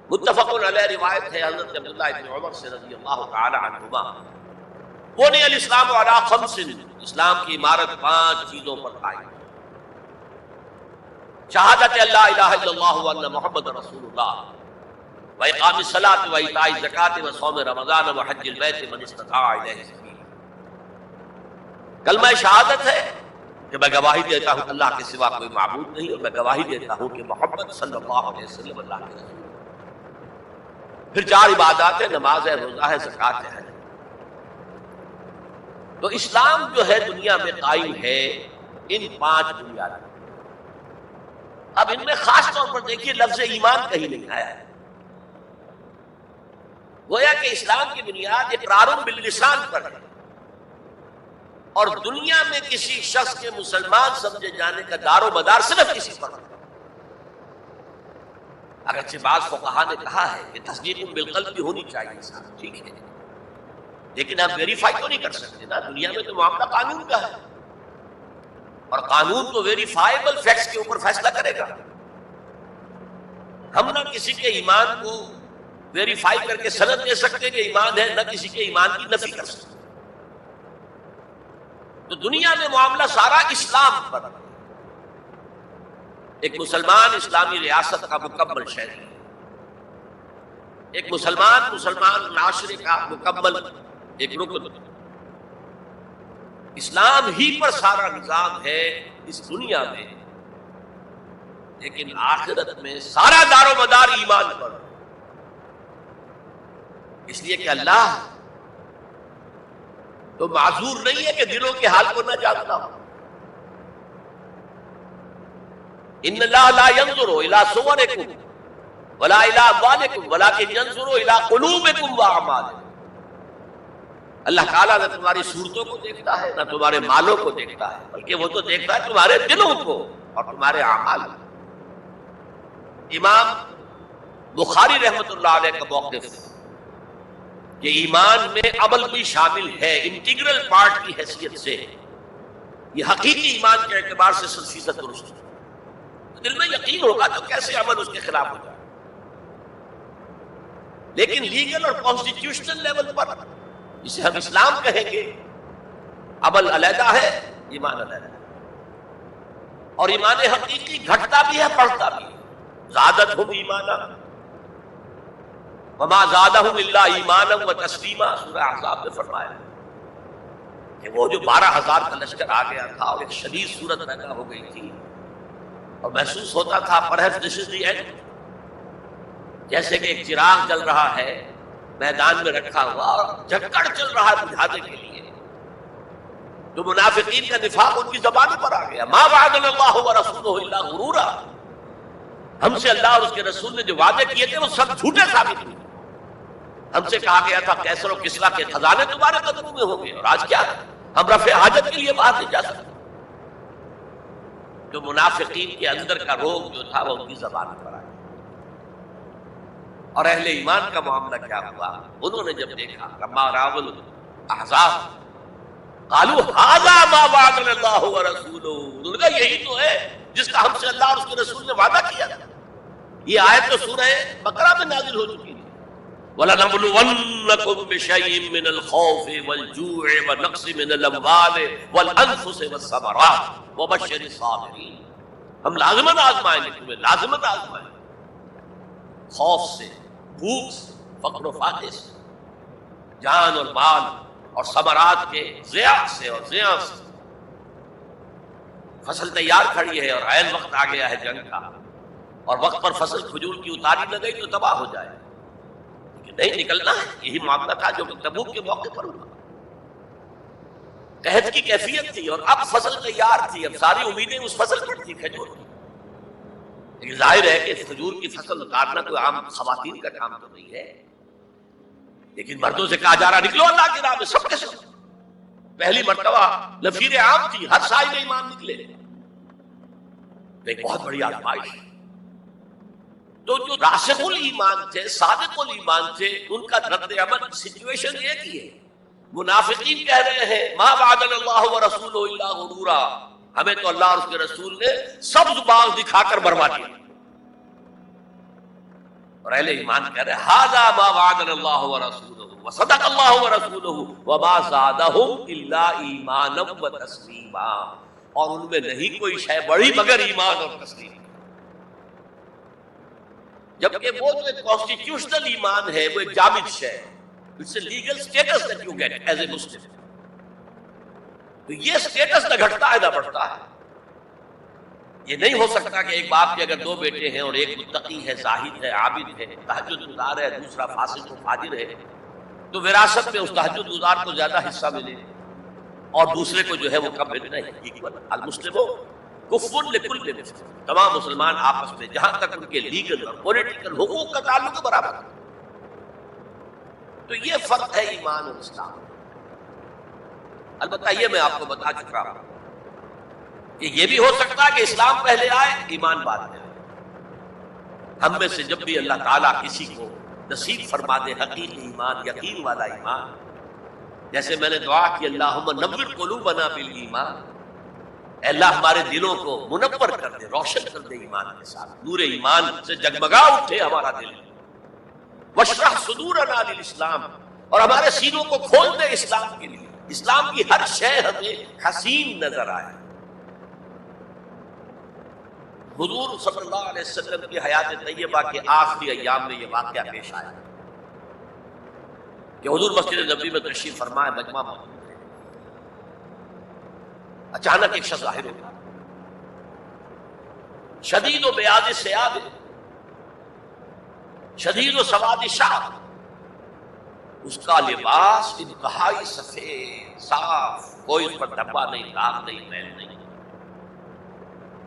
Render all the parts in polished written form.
متفق علیہ روایت ہے حضرت عبداللہ ابن عمر سے رضی اللہ تعالی عنہما، بنی الاسلام علی خمس، اسلام کی عمارت 5 چیزوں پر قائم ہے: شہادت اللہ الہ الا اللہ وان محمد رسول اللہ، واقام الصلاۃ وایتاء الزکوٰۃ وصوم رمضان وحج البیت من استطاع الیہ سبیلا۔ کلمہ شہادت ہے کہ میں گواہی دیتا ہوں اللہ کے سوا کوئی معبود نہیں، اور میں گواہی دیتا ہوں کہ محمد صلی اللہ علیہ وسلم اللہ کے رسول۔ پھر 4 عبادات ہیں، نماز ہے، روزہ ہے، زکوٰۃ ہے۔ تو اسلام جو ہے دنیا میں قائم ہے ان 5 بنیادوں۔ اب ان میں خاص طور پر دیکھیے لفظ ایمان کہیں نہیں آیا ہے۔ گویا کہ اسلام کی بنیاد اقرار باللسان پر ہے، اور دنیا میں کسی شخص کے مسلمان سمجھے جانے کا دار و مدار صرف کسی پر ہے۔ اگرچہ بعض فقہا نے کہا ہے کہ تصدیق بالقلب بھی ہونی چاہیے صاحب، ٹھیک ہے، لیکن ہم ویریفائی تو نہیں کر سکتے نا، دنیا میں تو معاملہ قانون کا ہے، اور قانون تو ویریفائیبل فیکٹس کے اوپر فیصلہ کرے گا۔ ہم نہ کسی کے ایمان کو ویریفائی کر کے سند دے سکتے کہ ایمان ہے، نہ کسی کے ایمان کی نفی کر سکتے۔ تو دنیا میں معاملہ سارا اسلام پر ہے۔ ایک مسلمان اسلامی ریاست کا مکمل شہری ہے، ایک مسلمان معاشرے کا مکمل ایک رکن۔ اسلام ہی پر سارا نظام ہے اس دنیا میں، لیکن آخرت میں سارا دار و مدار ایمان پر، اس لیے کہ اللہ تو معذور نہیں ہے کہ دلوں کے حال کو نہ جانتا ہو۔ ان اللہ لا ينظر الى صورکم ولا الى اموالکم ولکن ينظر الى قلوبکم واعمالکم۔ اللہ تعالیٰ نہ تمہاری صورتوں کو دیکھتا ہے، نہ تمہارے مالوں کو دیکھتا ہے، بلکہ وہ تو دیکھتا ہے تمہارے دلوں کو اور تمہارے اعمال کو۔ امام بخاری رحمۃ اللہ علیہ کا موقف کہ ایمان میں عمل بھی شامل ہے انٹیگرل پارٹ کی حیثیت سے، یہ حقیقی ایمان کے اعتبار سے 100% درست ہے۔ دل میں یقین ہوگا تو کیسے عمل اس کے خلاف ہو جائے، لیکن لیگل اور کانسٹیٹیوشنل لیول پر جسے ہم اسلام کہیں گے، عمل علیحدہ ہے، ایمان علیحدہ ہے، اور ایمان حقیقی گھٹتا بھی ہے، بڑھتا بھی ہے۔ زادتہم ایمانا وما زادہم الا ایمانا وتسلیما، سورہ احزاب میں فرمایا کہ وہ جو 12,000 کا لشکر آ گیا تھا اور ایک شدید صورت پیدا ہو گئی تھی، اور محسوس ہوتا تھا perhaps this is the end، جیسے کہ ایک چراغ جل رہا ہے میدان میں رکھا ہوا اور جھکڑ چل رہا ہے بجھانے کے لیے، تو منافقین کا نفاق ان کی زبانوں پر آ گیا۔ ما وعدنا اللہ ورسولہ الا غرورا، ہم سے اللہ اور اس کے رسول نے جو وعدے کیے تھے وہ سب جھوٹے ثابت ہوئے۔ ہم سے کہا گیا تھا کیسر و کسریٰ کے خزانے تمہارے قدموں میں ہوں گے، اور آج کیا ہم رفع حاجت کے لیے باہر نہیں جا سکتے۔ تو منافقین کے اندر کا روگ جو تھا وہ ان کی زبان پر آیا، اور اہل ایمان کا معاملہ کیا ہوا؟ انہوں نے جب دیکھا لما راوا الاحزاب قالوا ھذا ما وعدنا اللہ ورسولہ، انہوں نے کہا یہی تو ہے جس کا ہم سے اللہ اور اس کے رسول نے وعدہ کیا تھا۔ یہ آیت تو سورہ بقرہ میں نازل ہو چکی تھی، وَلَنَبْلُوَنَّكُمْ بِشَيْءٍ مِّنَ الْخَوْفِ وَالْجُوعِ وَنَقْصٍ مِّنَ الْأَمْوَالِ وَالْأَنفُسِ وَالثَّمَرَاتِ وَبَشِّرِ الصَّابِرِينَ، ہم لازماً آزمائیں گے تمہیں، لازماً آزمائیں گے، خوف سے، بھوک سے، فقر و فاقے سے، جان اور مال اور ثمرات کے ضیاع سے اور زیاں سے۔ فصل تیار کھڑی ہے اور عین وقت آ گیا ہے جنگ کا، اور وقت پر فصل کھجور کی اتاری نہ گئی تو تباہ ہو جائے، لیکن نہیں نکلنا ہے۔ یہی معاملہ تھا جو تبوک کے موقع پر ہوا، قحط کی کیفیت تھی اور اب فصل تیار تھی، اب ساری امیدیں اس فصل پر تھی، کھجور کی۔ لیکن ظاہر ہے کہ کھجور کی فصل اتارنا کوئی عام خواتین کا کام تو نہیں ہے، لیکن مردوں سے کہا جا رہا نکلو اللہ کی راہ میں، سب کے سب۔ پہلی مرتبہ نفیر عام تھی، ہر صاحب ایمان نکلے، ایک بہت بڑی آزمائش۔ تو جو راسخ الایمان تھے، صادق الایمان تھے، ان کا رد عمل سچویشن ایک ہی ہے۔ منافقین کہہ رہے ہیں ما وعدنا اللہ ورسولہ الا غرورا، ہمیں تو اللہ اور اس کے رسول نے سبز باغ دکھا کر بروا دیا، اور اہل ایمان کہہ رہے ھذا ما وعدنا اللہ ورسولہ وصدق اللہ ورسولہ وما زادہم الا ایمانا وتسلیما، اور ان میں نہیں کوئی شے بڑی مگر ایمان اور تسلیم۔ جبکہ وہ جو ایک کانسٹیٹیوشنل ایمان ہے وہ ایک جامد شے ہے، it's a legal status that you get as a Muslim, تو یہ اسٹیٹس نہ گھٹتا ہے نہ بڑھتا ہے۔ یہ نہیں ہو سکتا کہ ایک باپ کے اگر دو بیٹے ہیں اور ایک متقی ہے، زاہد ہے، عابد ہے، تہجد گزار ہے، دوسرا فاسق و فاجر ہے، تو وراثت میں اس تہجد گزار کو زیادہ حصہ ملے اور دوسرے کو جو ہے وہ کم ملے۔ نہیں، المسلم کفر لکل مسلم، تمام مسلمان آپس میں جہاں تک ان کے لیگل اور پولیٹیکل حقوق کا تعلق برابر ہے۔ تو یہ فرق ہے ایمان اور اسلام۔ البتہ یہ میں آپ کو بتا چکا ہوں کہ یہ بھی ہو سکتا ہے کہ اسلام پہلے آئے، ایمان بعد میں آئے۔ ہم میں سے جب بھی اللہ تعالیٰ کسی کو نصیب فرما دے حقیقی ایمان، یقین والا ایمان، جیسے میں نے دعا کی اللہم نور قلوبنا بالایمان، اے اللہ ہمارے دلوں کو منور کر دے، روشن کر دے ایمان کے ساتھ، نور ایمان سے جگمگا اٹھے ہمارا دل، واشرح صدورنا للاسلام، اور ہمارے سینوں کو کھول دے اسلام کے لیے، اسلام کی ہر شے ہمیں حسین نظر آئے۔ حضور صلی اللہ علیہ وسلم کی حیات طیبہ کے آخری ایام میں یہ واقعہ پیش آیا کہ حضور مسجد نبوی میں تشریف فرمائے، مجمع موجود ہے، اچانک ایک شخص ظاہر ہوگا، شدید و بیاض ثیاب، شدید و سواد شعر، اس کا لباس انتہائی سفید صاف، کوئی اس پر دھبا نہیں، داغ نہیں، میل نہیں،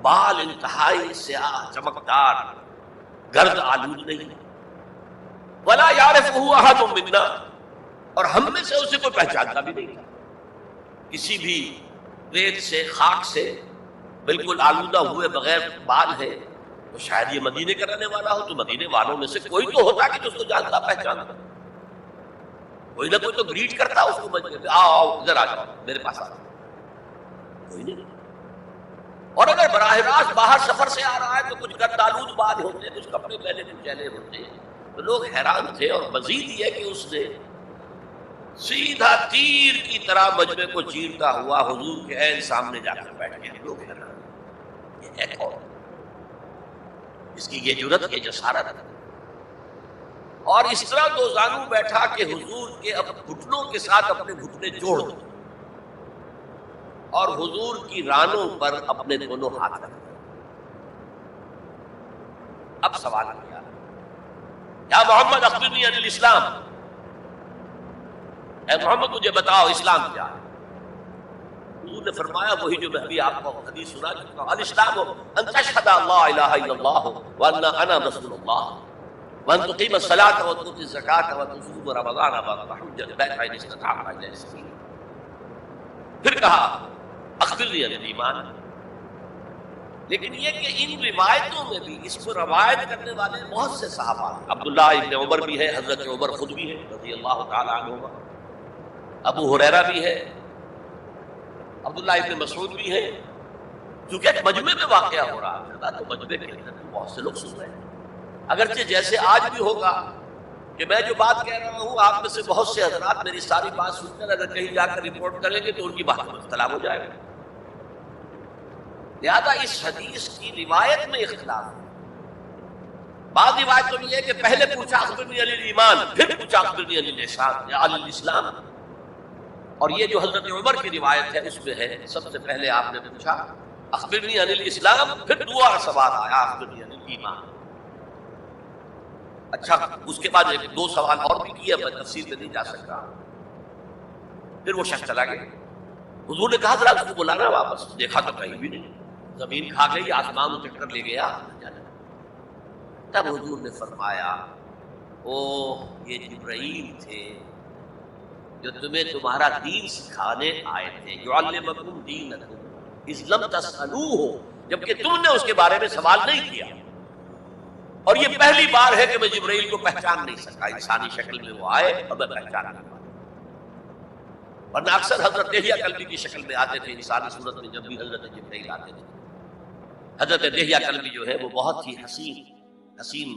بال انتہائی سیاہ چمکدار، گرد آلود نہیں، ولا یعرفہ احد منا، اور ہم میں سے اسے کوئی پہچانتا بھی نہیں تھا، کسی بھی ریت سے، خاک سے بالکل آلودہ ہوئے بغیر بال ہے، تو شاید یہ مدینے کا رہنے والا ہو، تو مدینے والوں میں سے کوئی تو ہوتا کہ اس کو جانتا پہچانتا، کوئی نہ کوئی تو گریٹ کرتا اس کو، آؤ آؤ ادھر آ جاؤ میرے پاس آ جاؤ، کوئی نہیں۔ اور اگر براہ راست باہر سفر سے آ رہا ہے تو کچھ گرد آلود بال ہوتے، کچھ کپڑے پہلے کچیلے ہوتے، تو لوگ حیران تھے، اور مزید یہ کہ اس نے سیدھا تیر کی طرح مجمع کو چیرتا ہوا حضور کے عین سامنے جا کر بیٹھ گیا۔ لوگ حیران، یہ ہے کون؟ اس کی یہ جرأت، یہ جسارت، اور اس طرح دو زانو بیٹھا کہ حضور کے گھٹنوں کے ساتھ اپنے گھٹنے جوڑ دو اور حضور کی رانوں پر اپنے دونوں ہاتھ رکھ دو۔ اب سوال کیا، یا محمد اخبرنی عن الاسلام، اے محمد مجھے بتاؤ اسلام کیا ہے؟ حضور نے فرمایا وہی جو میں ابھی آپ کو حدیث سنا چکا ہوں، الاسلام ان تشہد ان لا الہ الا اللہ وان انا رسول اللہ وان تقیم الصلاۃ وتؤتی الزکاۃ وتصوم رمضان وتحج البیت ان استطعت الیہ سبیلا۔ پھر کہا اخبرنی عن الایمان، لیکن یہ کہ ان روایتوں میں بھی اس کو روایت کرنے والے بہت سے صحابہ، عبداللہ ابن عمر بھی ہے، حضرت عمر خود بھی ہے رضی اللہ تعالی عنہما، ابو ہریرہ بھی ہے، عبداللہ ابن مسعود بھی ہے، کیونکہ ایک مجمع میں واقعہ ہو رہا ہے تو مجمع کے اندر بہت سے لوگ سن رہے ہیں۔ اگرچہ جیسے آج بھی ہوگا کہ میں جو بات کہہ رہا ہوں آپ میں سے بہت سے حضرات میری ساری بات سن کر اگر کہیں جا کر رپورٹ کریں گے تو ان کی بات میں اختلاف ہو جائے گا، لہذا اس حدیث کی روایت میں اختلاف ہے۔ بعض روایتوں میں یہ کہ پہلے پوچھا اخبرنی عن الایمان، پھر پوچھا اخبرنی عن الاحسان یا عن الاسلام، اور یہ جو حضرت عمر کی روایت ہے اس میں ہے سب سے پہلے آپ نے پوچھا اخبرنی عن الاسلام، پھر دعا سوال آیا اخبرنی عن الایمان۔ اچھا، اس کے بعد ایک دو سوال اور بھی کیے، میں تفصیل میں نہیں جا سکتا۔ پھر وہ شخص چلا گیا، حضور نے کہا ذرا اس کو بلانا واپس، دیکھا تو کہیں بھی نہیں، زمین کھا گئی، آسمان اچک کر لے گیا۔ تب حضور نے فرمایا اوہ یہ جبرائیل تھے جو تمہیں تمہارا دین سکھانے آئے تھے، یعلمکم دینکم اذ لم تسألوہ، جبکہ تم نے اس کے بارے میں سوال نہیں کیا۔ اور یہ پہلی بار ہے کہ میں جبرائیل کو پہچان نہیں سکا، انسانی شکل میں وہ آئے اور میں پہچان نہیں پایا، ورنہ اکثر حضرت دہیہ کلبی کی شکل میں آتے تھے انسانی صورت میں، جب بھی حضرت جبرائیل آتے تھے۔ حضرت دہیہ کلبی جو ہے وہ بہت ہی حسین